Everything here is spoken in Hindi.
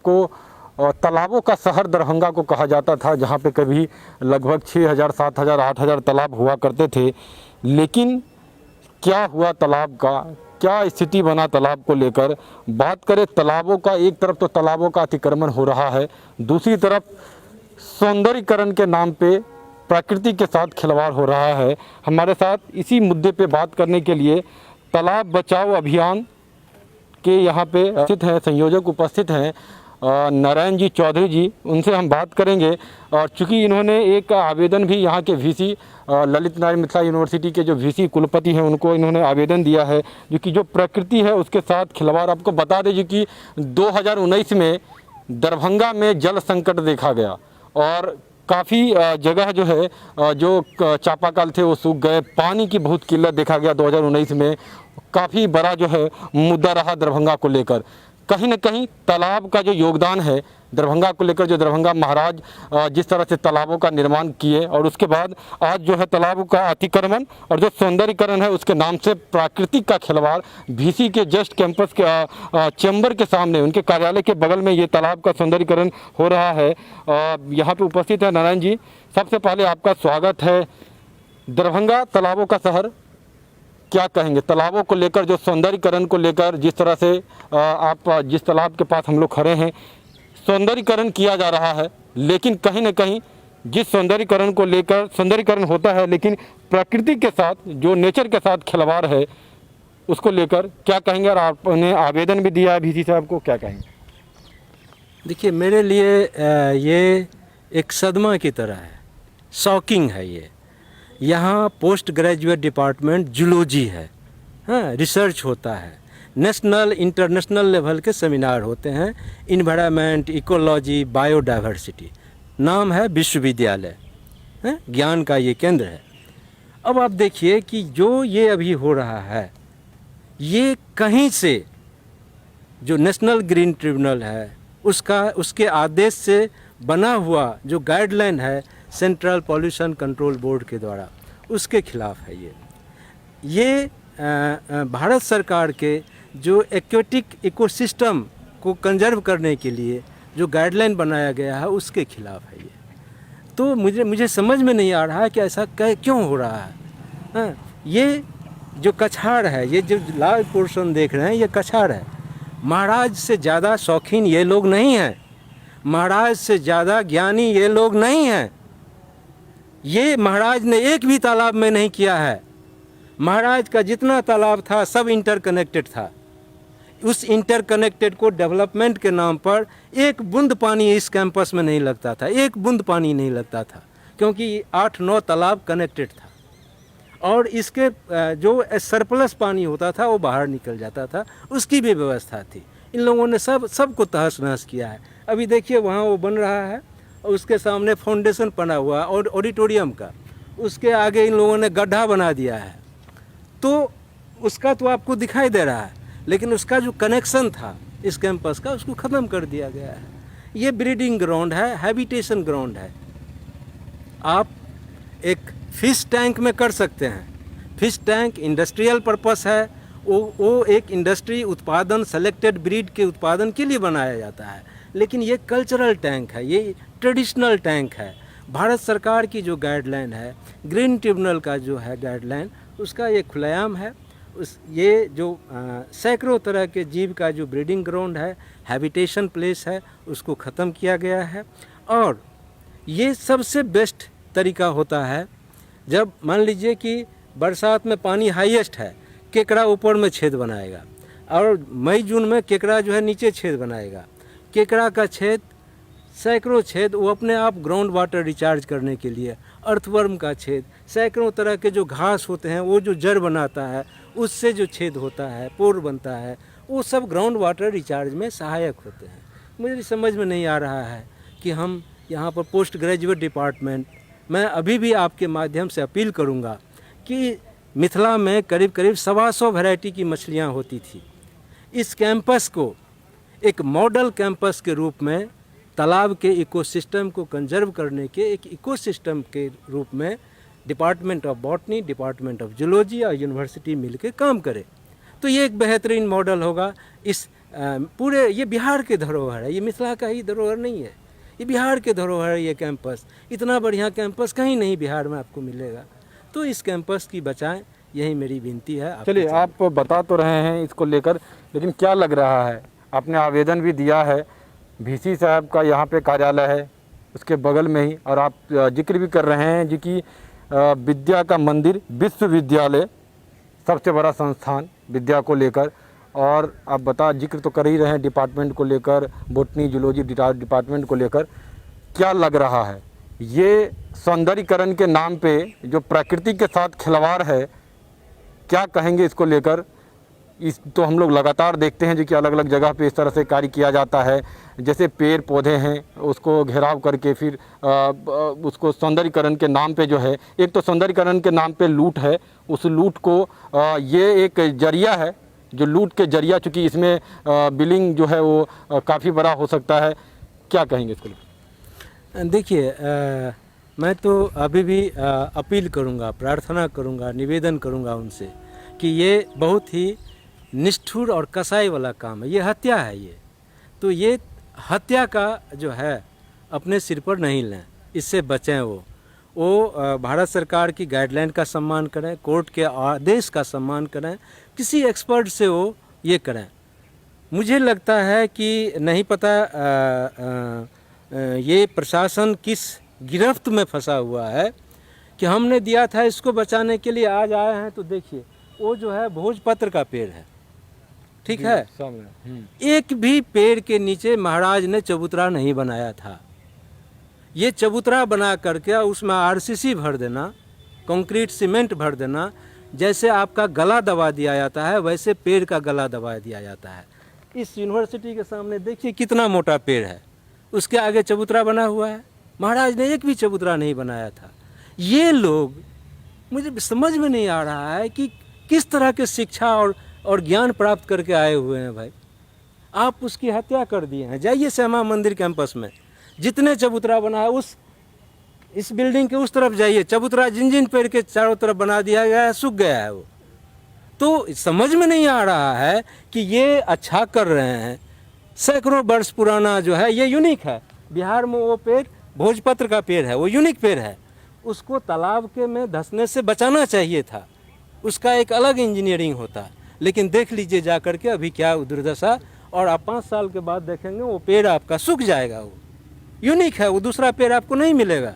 को तालाबों का शहर दरभंगा को कहा जाता था, जहाँ पे कभी लगभग 6,000, 7,000, 8,000 तालाब हुआ करते थे। लेकिन क्या हुआ तालाब का, क्या स्थिति बना तालाब को लेकर? बात करें तालाबों का, एक तरफ तो तालाबों का अतिक्रमण हो रहा है, दूसरी तरफ सौंदर्यीकरण के नाम पे प्रकृति के साथ खिलवाड़ हो रहा है। हमारे साथ इसी मुद्दे पे बात करने के लिए तालाब बचाओ अभियान के यहाँ पे उपस्थित हैं, संयोजक उपस्थित हैं नारायण जी चौधरी जी, उनसे हम बात करेंगे। और चूँकि इन्होंने एक आवेदन भी यहाँ के वीसी ललित नारायण मिथिला यूनिवर्सिटी के जो वीसी कुलपति हैं उनको इन्होंने आवेदन दिया है, जो कि जो प्रकृति है उसके साथ खिलवाड़। आपको बता दें कि 2019 में दरभंगा में जल संकट देखा गया और काफ़ी जगह जो है जो चापाकल थे वो सूख गए, पानी की बहुत किल्लत देखा गया 2019 में। काफ़ी बड़ा जो है मुद्दा रहा दरभंगा को लेकर। कहीं न कहीं तालाब का जो योगदान है दरभंगा को लेकर, जो दरभंगा महाराज जिस तरह से तालाबों का निर्माण किए और उसके बाद आज जो है तालाबों का अतिक्रमण और जो सौंदर्यीकरण है उसके नाम से प्राकृतिक का खिलवाड़। वीसी के जस्ट कैंपस के चैम्बर के सामने, उनके कार्यालय के बगल में ये तालाब का सौंदर्यीकरण हो रहा है। यहाँ पे उपस्थित है नारायण जी, सबसे पहले आपका स्वागत है। दरभंगा तालाबों का शहर, क्या कहेंगे तालाबों को लेकर, जो सौंदर्यीकरण को लेकर, जिस तरह से आप जिस तालाब के पास हम लोग खड़े हैं सौंदर्यीकरण किया जा रहा है, लेकिन कहीं न कहीं जिस सौंदर्यीकरण को लेकर सौंदर्यीकरण होता है लेकिन प्रकृति के साथ जो नेचर के साथ खिलवाड़ है उसको लेकर क्या कहेंगे? और आपने आवेदन भी दिया है वीसी साहब को, क्या कहेंगे? देखिए, मेरे लिए ये एक सदमा की तरह है, शॉकिंग है ये। यहाँ पोस्ट ग्रेजुएट डिपार्टमेंट जूलॉजी है, हाँ, रिसर्च होता है, नेशनल इंटरनेशनल लेवल के सेमिनार होते हैं, इन्वायरमेंट, इकोलॉजी, बायोडाइवर्सिटी, नाम है विश्वविद्यालय, ज्ञान का ये केंद्र है। अब आप देखिए कि जो ये अभी हो रहा है, ये कहीं से जो नेशनल ग्रीन ट्रिब्यूनल है उसके आदेश से बना हुआ जो गाइडलाइन है सेंट्रल पॉल्यूशन कंट्रोल बोर्ड के द्वारा, उसके खिलाफ है ये भारत सरकार के जो एक्वेटिक इकोसिस्टम को कंजर्व करने के लिए जो गाइडलाइन बनाया गया है उसके खिलाफ है ये। तो मुझे समझ में नहीं आ रहा है कि ऐसा क्यों हो रहा है। हाँ, ये जो कछाड़ है, ये जो लाल पोर्शन देख रहे हैं ये कछाड़ है। महाराज से ज़्यादा शौकीन ये लोग नहीं हैं, महाराज से ज़्यादा ज्ञानी ये लोग नहीं हैं। ये महाराज ने एक भी तालाब में नहीं किया है। महाराज का जितना तालाब था सब इंटरकनेक्टेड था। उस इंटरकनेक्टेड को डेवलपमेंट के नाम पर एक बूंद पानी इस कैंपस में नहीं लगता था, एक बूंद पानी नहीं लगता था, क्योंकि 8-9 तालाब कनेक्टेड था और इसके जो सरप्लस पानी होता था वो बाहर निकल जाता था, उसकी भी व्यवस्था थी। इन लोगों ने सबको तहस नहस किया है। अभी देखिए वहाँ वो बन रहा है और उसके सामने फाउंडेशन बना हुआ है और ऑडिटोरियम का, उसके आगे इन लोगों ने गड्ढा बना दिया है। तो उसका तो आपको दिखाई दे रहा है, लेकिन उसका जो कनेक्शन था इस कैंपस का उसको ख़त्म कर दिया गया है। ये ब्रीडिंग ग्राउंड है, हैबिटेशन ग्राउंड है। आप एक फिश टैंक में कर सकते हैं, फिश टैंक इंडस्ट्रियल पर्पस है, वो एक इंडस्ट्री उत्पादन सेलेक्टेड ब्रीड के उत्पादन के लिए बनाया जाता है, लेकिन ये कल्चरल टैंक है, ये ट्रेडिशनल टैंक है। भारत सरकार की जो गाइडलाइन है, ग्रीन ट्रिब्यूनल का जो है गाइडलाइन, उसका ये खुलेआम है। ये जो सैकड़ों तरह के जीव का जो ब्रीडिंग ग्राउंड है, हैबिटेशन प्लेस है, उसको ख़त्म किया गया है। और ये सबसे बेस्ट तरीका होता है जब मान लीजिए कि बरसात में पानी हाईएस्ट है, केकड़ा ऊपर में छेद बनाएगा और मई जून में केकड़ा जो है नीचे छेद बनाएगा। केकड़ा का छेद, सैकड़ों छेद, वो अपने आप ग्राउंड वाटर रिचार्ज करने के लिए, अर्थवर्म का छेद, सैकड़ों तरह के जो घास होते हैं वो जो जड़ बनाता है उससे जो छेद होता है, पोर बनता है, वो सब ग्राउंड वाटर रिचार्ज में सहायक होते हैं। मुझे समझ में नहीं आ रहा है कि हम यहाँ पर पोस्ट ग्रेजुएट डिपार्टमेंट, मैं अभी भी आपके माध्यम से अपील करूँगा कि मिथिला में करीब 125 वैरायटी की मछलियाँ होती थी। इस कैंपस को एक मॉडल कैंपस के रूप में तालाब के इकोसिस्टम को कंजर्व करने के एक इकोसिस्टम के रूप में department of botany, department of zoology और यूनिवर्सिटी मिलकर काम करे, तो ये एक बेहतरीन मॉडल होगा। इस पूरे ये बिहार के धरोहर है, ये मिथिला का ही धरोहर नहीं है, ये बिहार के धरोहर है। ये कैंपस इतना बढ़िया कैंपस कहीं नहीं बिहार में आपको मिलेगा। तो इस कैंपस की बचाएं, यही मेरी विनती है। चलिए, आप बता तो रहे हैं इसको लेकर, लेकिन क्या लग रहा है, आपने आवेदन भी दिया है, VC साहब का यहाँ पे कार्यालय है उसके बगल में ही, और आप जिक्र भी कर रहे हैं जी कि विद्या का मंदिर विश्वविद्यालय सबसे बड़ा संस्थान विद्या को लेकर, और आप जिक्र तो कर ही रहे हैं डिपार्टमेंट को लेकर, बोटनी जूलॉजी डिपार्टमेंट को लेकर। क्या लग रहा है ये सौंदर्यीकरण के नाम पे जो प्रकृति के साथ खिलवाड़ है, क्या कहेंगे इसको लेकर? इस तो हम लोग लगातार देखते हैं जो कि अलग अलग जगह पे इस तरह से कार्य किया जाता है, जैसे पेड़ पौधे हैं उसको घेराव करके फिर उसको सौंदर्यीकरण के नाम पे जो है, एक तो सौंदर्यीकरण के नाम पे लूट है, उस लूट को ये एक जरिया है जो लूट के जरिया, चूँकि इसमें बिलिंग जो है वो काफ़ी बड़ा हो सकता है। क्या कहेंगे इसको लेकर? देखिए, मैं तो अभी भी अपील करूंगा, प्रार्थना करूंगा, निवेदन करूंगा उनसे कि ये बहुत ही निष्ठुर और कसाई वाला काम है, ये हत्या है। ये तो ये हत्या का जो है अपने सिर पर नहीं लें, इससे बचें। वो भारत सरकार की गाइडलाइन का सम्मान करें, कोर्ट के आदेश का सम्मान करें, किसी एक्सपर्ट से वो ये करें। मुझे लगता है कि नहीं पता ये प्रशासन किस गिरफ्त में फंसा हुआ है कि हमने दिया था इसको बचाने के लिए, आज आए हैं तो देखिए वो जो है भोजपत्र का पेड़ है, ठीक है, एक भी पेड़ के नीचे महाराज ने चबूतरा नहीं बनाया था। ये चबूतरा बना करके उसमें RCC भर देना, कंक्रीट सीमेंट भर देना, जैसे आपका गला दबा दिया जाता है वैसे पेड़ का गला दबा दिया जाता है। इस यूनिवर्सिटी के सामने देखिए कितना मोटा पेड़ है, उसके आगे चबूतरा बना हुआ है। महाराज ने एक भी चबूतरा नहीं बनाया था। ये लोग, मुझे समझ में नहीं आ रहा है कि किस तरह के शिक्षा और ज्ञान प्राप्त करके आए हुए हैं भाई। आप उसकी हत्या कर दिए हैं। जाइए श्यामा मंदिर कैंपस में जितने चबूतरा बना है, इस बिल्डिंग के उस तरफ जाइए, चबूतरा जिन पेड़ के चारों तरफ बना दिया गया है, सूख गया है वो। तो समझ में नहीं आ रहा है कि ये अच्छा कर रहे हैं। सैकड़ों वर्ष पुराना जो है ये यूनिक है। बिहार में वो पेड़ भोजपत्र का पेड़ है, वो यूनिक पेड़ है, उसको तालाब के में धंसने से बचाना चाहिए था, उसका एक अलग इंजीनियरिंग होता। लेकिन देख लीजिए जा करके अभी क्या दुर्दशा, और आप 5 साल के बाद देखेंगे वो पेड़ आपका सूख जाएगा। वो यूनिक है, वो दूसरा पेड़ आपको नहीं मिलेगा।